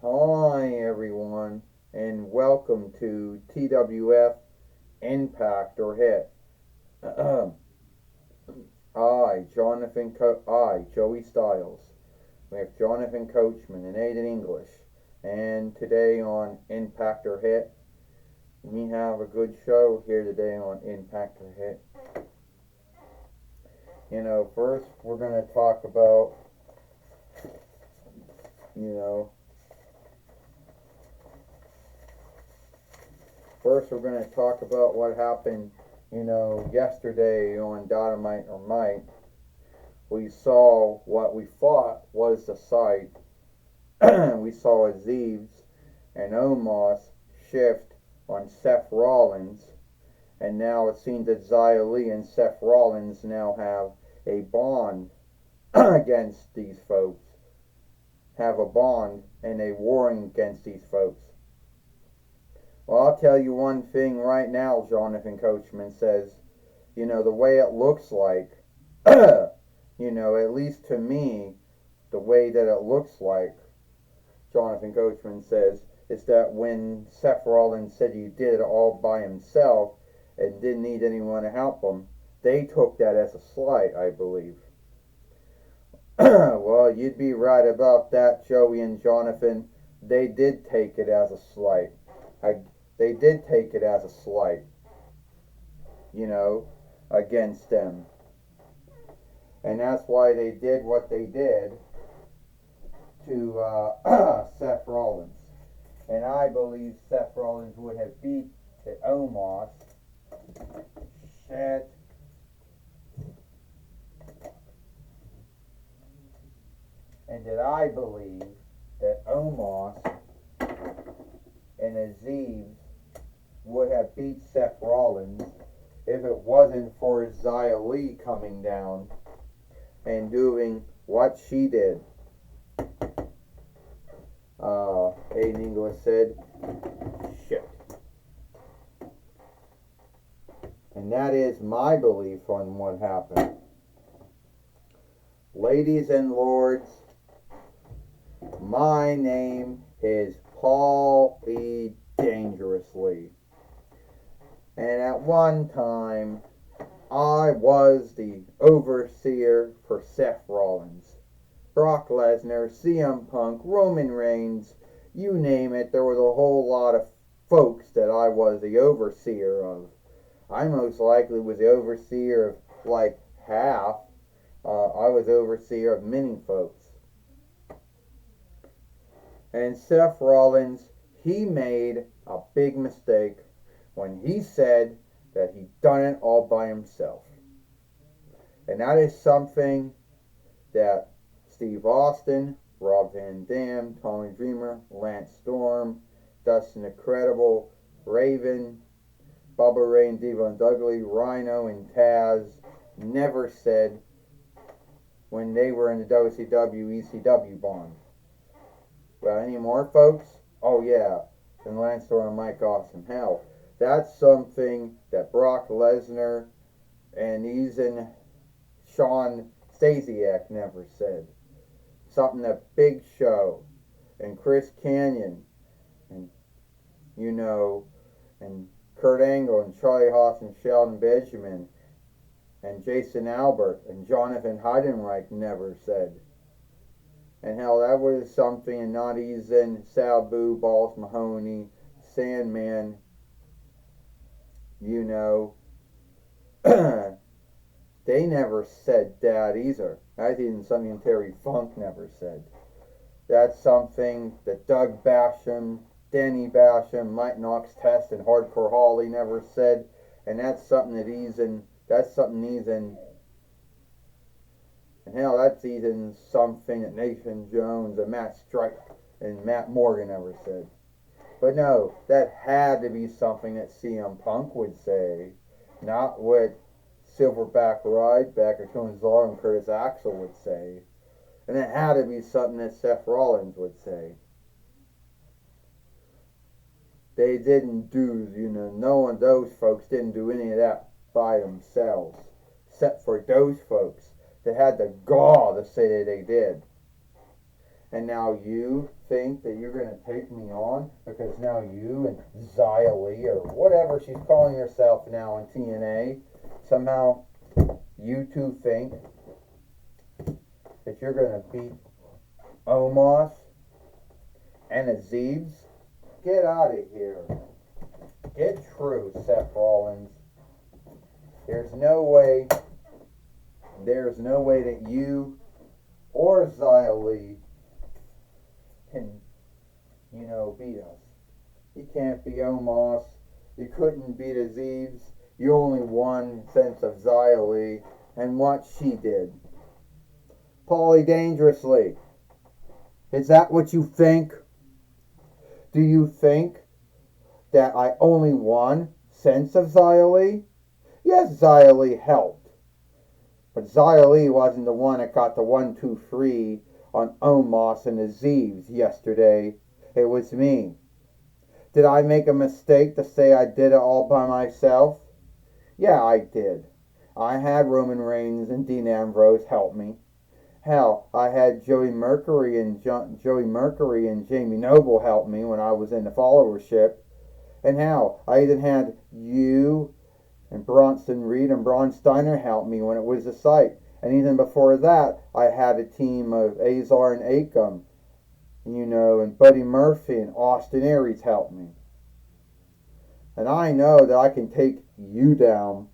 Hi, everyone, and welcome to TWF Impact or Hit. I, Joey Styles, with Jonathan Coachman and Aiden English. And today on Impact or Hit, we have a good show here today on Impact or Hit. First we're going to talk about, what happened, yesterday on Dynamite or Might. We saw what we thought was the sight. We saw Azeez and Omos shift on Seth Rollins, and now it seems that Xia Li and Seth Rollins now have a bond against these folks, have a bond and a warring against these folks. Well, I'll tell you one thing right now, Jonathan Coachman says, the way it looks like, at least to me, the way that it looks like, Jonathan Coachman says, is that when Seth Rollins said he did it all by himself and didn't need anyone to help him, they took that as a slight, I believe. Well, you'd be right about that, Joey and Jonathan. They did take it as a slight. They did take it as a slight, against them. And that's why they did what they did to Seth Rollins. And I believe Seth Rollins would have beat the Omos. Shit. And that I believe that Omos and Azeez would have beat Seth Rollins if it wasn't for Xia Li coming down and doing what she did. Aiden English said, shit. And that is my belief on what happened. Ladies and lords, my name is Paul E. Dangerously. And at one time, I was the overseer for Seth Rollins. Brock Lesnar, CM Punk, Roman Reigns, you name it, there was a whole lot of folks that I was the overseer of. I most likely was the overseer of like half. I was overseer of many folks. And Seth Rollins, he made a big mistake when he said that he done it all by himself. And that is something that Steve Austin, Rob Van Dam, Tommy Dreamer, Lance Storm, Dustin the Credible, Raven, Bubba Ray and Devon Dudley, Rhino and Taz never said when they were in the WCW ECW bond. Well, any more folks? Oh yeah, then Lance Storm and Mike Awesome. Hell, that's something that Brock Lesnar and even Sean Stasiak never said. Something that Big Show and Chris Kanyon and and Kurt Angle and Charlie Haas and Sheldon Benjamin and Jason Albert and Jonathan Heidenreich never said. And hell, that was something, and not even Sabu, Balls Mahoney, Sandman, they never said that either. That's even something Terry Funk never said. That's something that Doug Basham, Danny Basham, Mike Knox Test, and Hardcore Holly never said. And that's something that and hell, that's even something that Nathan Jones and Matt Stripe and Matt Morgan never said. But no, that had to be something that CM Punk would say, not what Silverback Ryback, Tony Czar, and Curtis Axel would say. And it had to be something that Seth Rollins would say. They didn't do, those folks didn't do any of that by themselves. Except for those folks that had the gall to say that they did. And now you think that you're going to take me on because now you and Xia Li, or whatever she's calling herself now in TNA, somehow you two think that you're going to beat Omos and Azeez? Get out of here. Get true, Seth Rollins. There's no way that you or Xia Li can, beat us. You can't beat Omos. You couldn't beat Azeez. You only won since of Xia Li and what she did. Paulie Dangerously. Is that what you think? Do you think that I only won since of Xia Li? Yes, Xia Li helped. But Xia Li wasn't the one that got the 1-2-3 on Omos and Azeez yesterday. It was me. Did I make a mistake to say I did it all by myself? Yeah, I did. I had Roman Reigns and Dean Ambrose help me. Hell, I had Joey Mercury and Jamie Noble help me when I was in the followership. And hell, I even had you and Bronson Reed and Braun Steiner help me when it was a site. And even before that, I had a team of Azar and Akam, and Buddy Murphy and Austin Aries help me. And I know that I can take you down.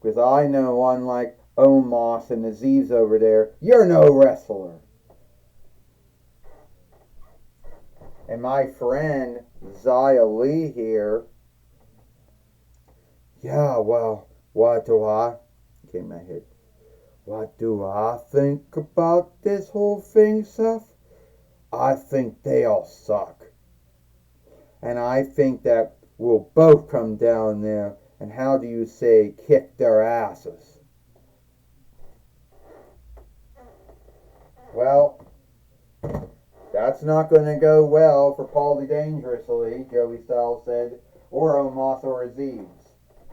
Because I know, unlike Omos and Azeez over there, you're no wrestler. And my friend Xia Li here, yeah, well, what do I think about this whole thing, Seth? I think they all suck. And I think that we'll both come down there and, how do you say, kick their asses. Well, that's not going to go well for Paulie Dangerously, Joey Styles said, or Omos or Azeez.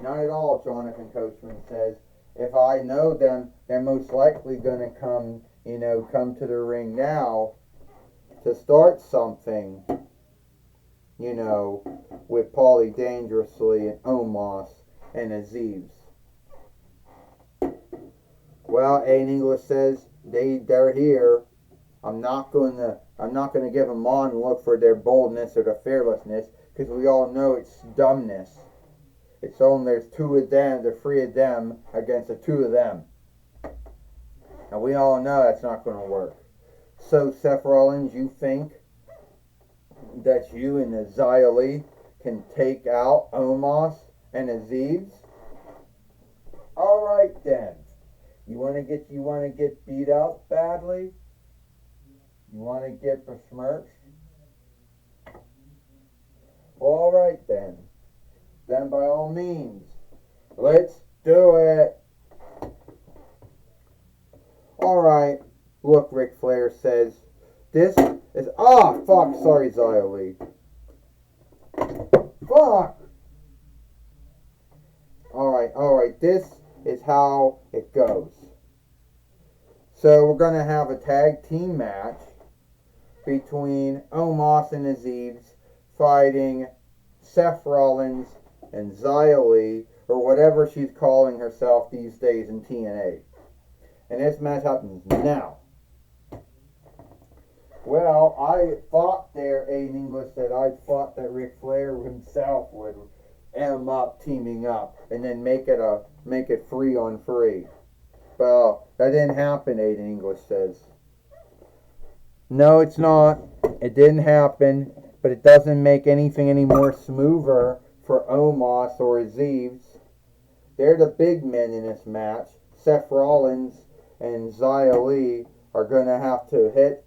Not at all, Jonathan Coachman says. If I know them, they're most likely going to come to the ring now to start something, with Paulie Dangerously and Omos and Azeez. Well, Aiden English says they're here. I'm not going to give them on and look for their boldness or their fearlessness, because we all know it's dumbness. It's only there's two of them, the three of them against the two of them. And we all know that's not going to work. So, Seth Rollins, you think that you and Xia Li can take out Omos and Azeez? All right then. You want to get beat up badly? You want to get besmirched? All right then. Then by all means, let's do it. All right. Look, Ric Flair says, this is... fuck. Sorry, Xia Li. Fuck. All right. This is how it goes. So we're going to have a tag team match between Omos and Azeez fighting Seth Rollins and Xia Li, or whatever she's calling herself these days in TNA. And this match happens now. Well, I thought there, Aiden English said, I thought that Ric Flair himself would end up teaming up and then make it 3-on-3. Well, that didn't happen, Aiden English says. No, it's not. It didn't happen, but it doesn't make anything any more smoother for Omos or Azeez. They're the big men in this match. Seth Rollins and Xia Li are going to have to hit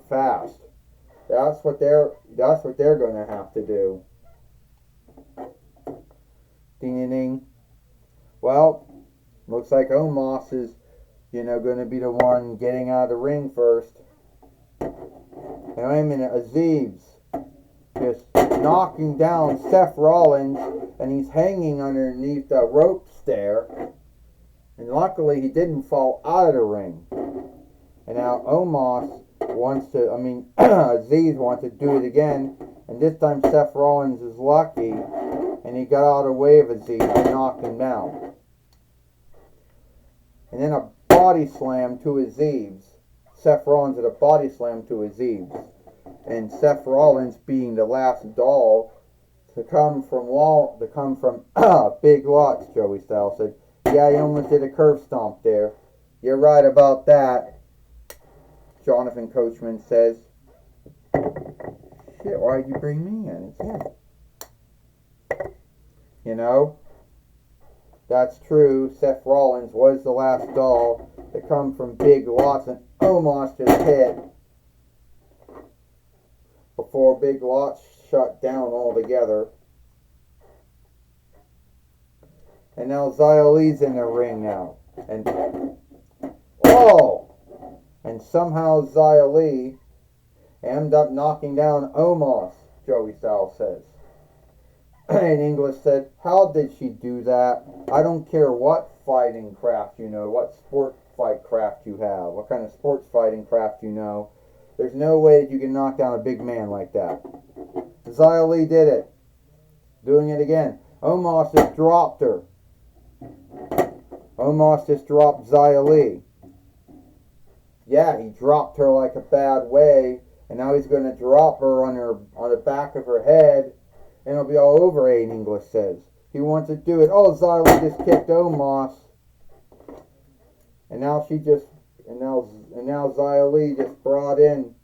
fast. That's what they're going to have to do. Ding ding. Well, looks like Omos is, going to be the one getting out of the ring first. And wait a minute, Azeez just knocking down Seth Rollins, and he's hanging underneath the rope there. And luckily, he didn't fall out of the ring. And now Omos wants to, Aziz wants to do it again. And this time Seth Rollins is lucky. And he got out of the way of Aziz and knocked him down. And then a body slam to Aziz. Seth Rollins did a body slam to Aziz. And Seth Rollins, being the last doll to come from Big Lots, Joey Styles said, yeah, he almost did a curb stomp there. You're right about that. Jonathan Coachman says, shit, why'd you bring me in? It's him. You know, that's true. Seth Rollins was the last doll to come from Big Lots, and Omos just hit before Big Lots shut down altogether. And now Xia Li's in the ring now. And and somehow Xia Li ended up knocking down Omos, Joey Styles says. And English said, how did she do that? I don't care what fighting craft you know, what sport fight craft you have, what kind of sports fighting craft you know. There's no way that you can knock down a big man like that. Xia Li did it. Doing it again. Omos just dropped her. Omos just dropped Xia Li. Yeah, he dropped her like a bad way, and now he's going to drop her on the back of her head, and it'll be all over, Aiden English says. He wants to do it. Oh, Xia Li just kicked Omos. And now now Xia Li just brought in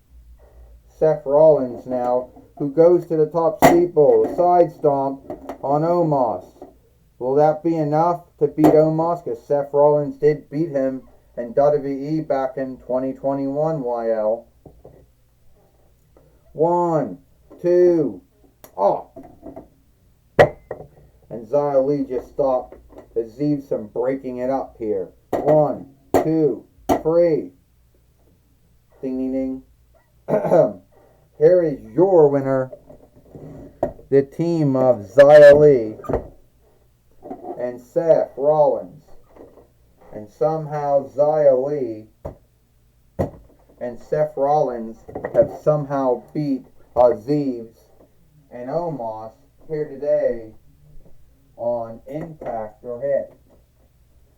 Seth Rollins now, who goes to the top steeple, a side stomp on Omos. Will that be enough to beat Omos? Because Seth Rollins did beat him in WWE back in 2021, YL. 1, 2, and Xia Li just stopped Aziz from breaking it up here. 1, 2, 3. Ding, ding, ding. Here is your winner, the team of Xia Li and Seth Rollins. And somehow Xia Li and Seth Rollins have somehow beat Aziz and Omos here today on Impact or Hit.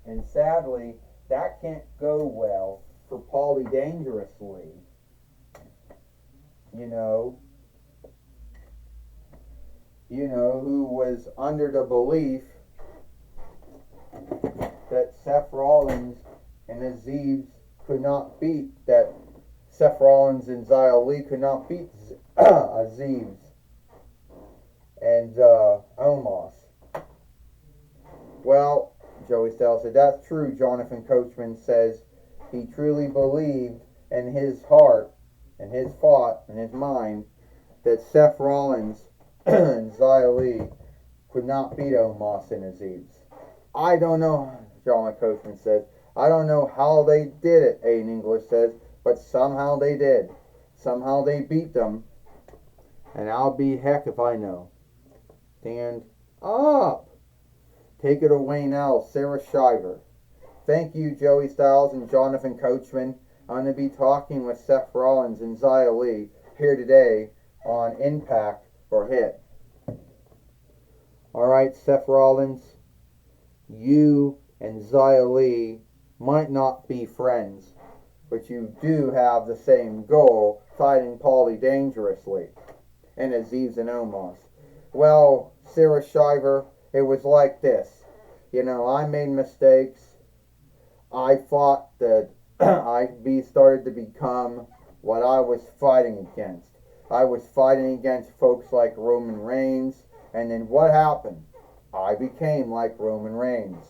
And sadly, that can't go well for Paulie Dangerously. Who was under the belief that Seth Rollins and Aziz could not beat, that Seth Rollins and Xia Li could not beat Aziz and Omos. Well, Joey Styles said, that's true. Jonathan Coachman says he truly believed in his heart and his thought and his mind that Seth Rollins and Xia Li could not beat Omos and Aziz. I don't know, Jonathan Coachman says. I don't know how they did it, Aiden English says, but somehow they did. Somehow they beat them. And I'll be heck if I know. Stand up. Take it away now, Sarah Shiver. Thank you, Joey Styles and Jonathan Coachman. I'm going to be talking with Seth Rollins and Xia Li here today on Impact or Hit. Alright, Seth Rollins, you and Xia Li might not be friends, but you do have the same goal, fighting Paulie Dangerously and Aziz and Omos. Well, Sarah Shiver, it was like this. I made mistakes. I thought that I started to become what I was fighting against. I was fighting against folks like Roman Reigns, and then what happened? I became like Roman Reigns.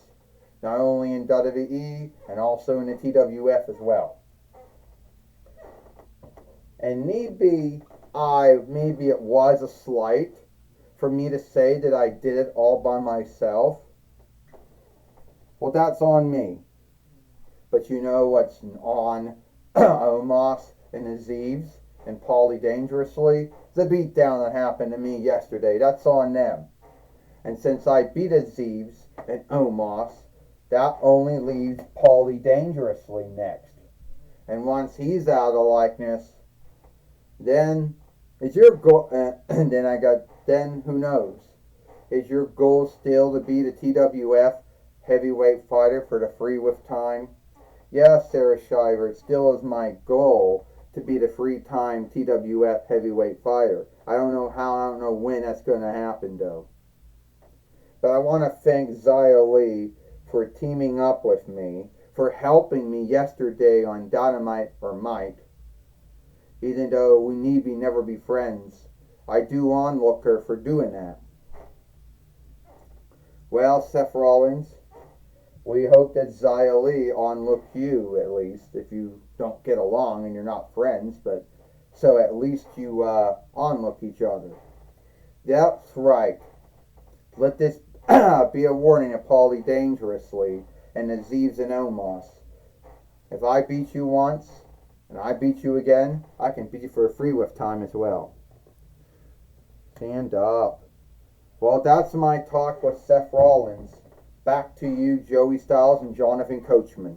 Not only in WWE, and also in the TWF as well. And maybe it was a slight for me to say that I did it all by myself. Well, that's on me. But you know what's on Omos and Aziz and Paulie Dangerously? The beatdown that happened to me yesterday. That's on them. And since I beat Aziz and Omos, that only leaves Paulie Dangerously next. And once he's out of likeness, then is your goal? And then who knows? Is your goal still to be the TWF heavyweight fighter for the free with time? Yes, Sarah Shiver, it still is my goal to be the free time TWF heavyweight fighter. I don't know how, I don't know when that's going to happen though. But I want to thank Xia Li for teaming up with me, for helping me yesterday on Dynamite or Might. Even though we need never be friends, I do onlooker for doing that. Well, Seth Rollins, we hope that Xia Li onlook you at least, if you don't get along and you're not friends, but so at least you onlook each other. That's right. Let this be a warning to Paulie Dangerously and Aziz and Omos. If I beat you once and I beat you again, I can beat you for a free with time as well. Stand up. Well, that's my talk with Seth Rollins. Back to you, Joey Styles and Jonathan Coachman.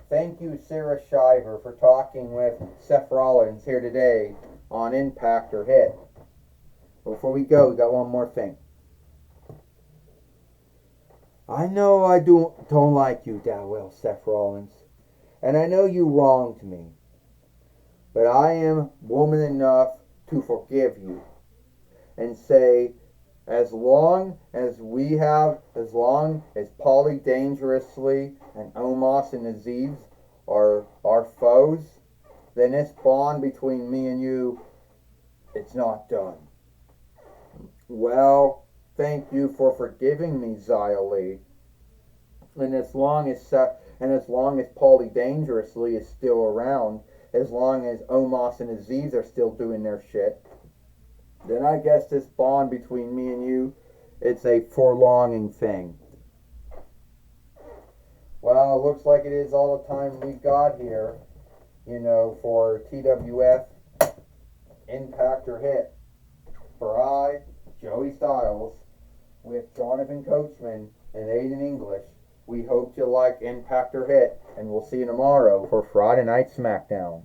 Thank you, Sarah Shiver, for talking with Seth Rollins here today on Impact or Hit. Before we go, we got one more thing. I know I don't like you that well, Seth Rollins, and I know you wronged me, but I am woman enough to forgive you and say, as long as Paulie Dangerously and Omos and Aziz are our foes, then this bond between me and you, it's not done. Well, thank you for forgiving me, Xia Li. And as long as Paulie Dangerously is still around, as long as Omos and Aziz are still doing their shit, then I guess this bond between me and you, it's a prolonging thing. Well, it looks like it is all the time we got here, for TWF Impact or Hit. For I, Joey Styles, with Jonathan Coachman and Aiden English, we hope you like Impact or Hit, and we'll see you tomorrow for Friday Night SmackDown.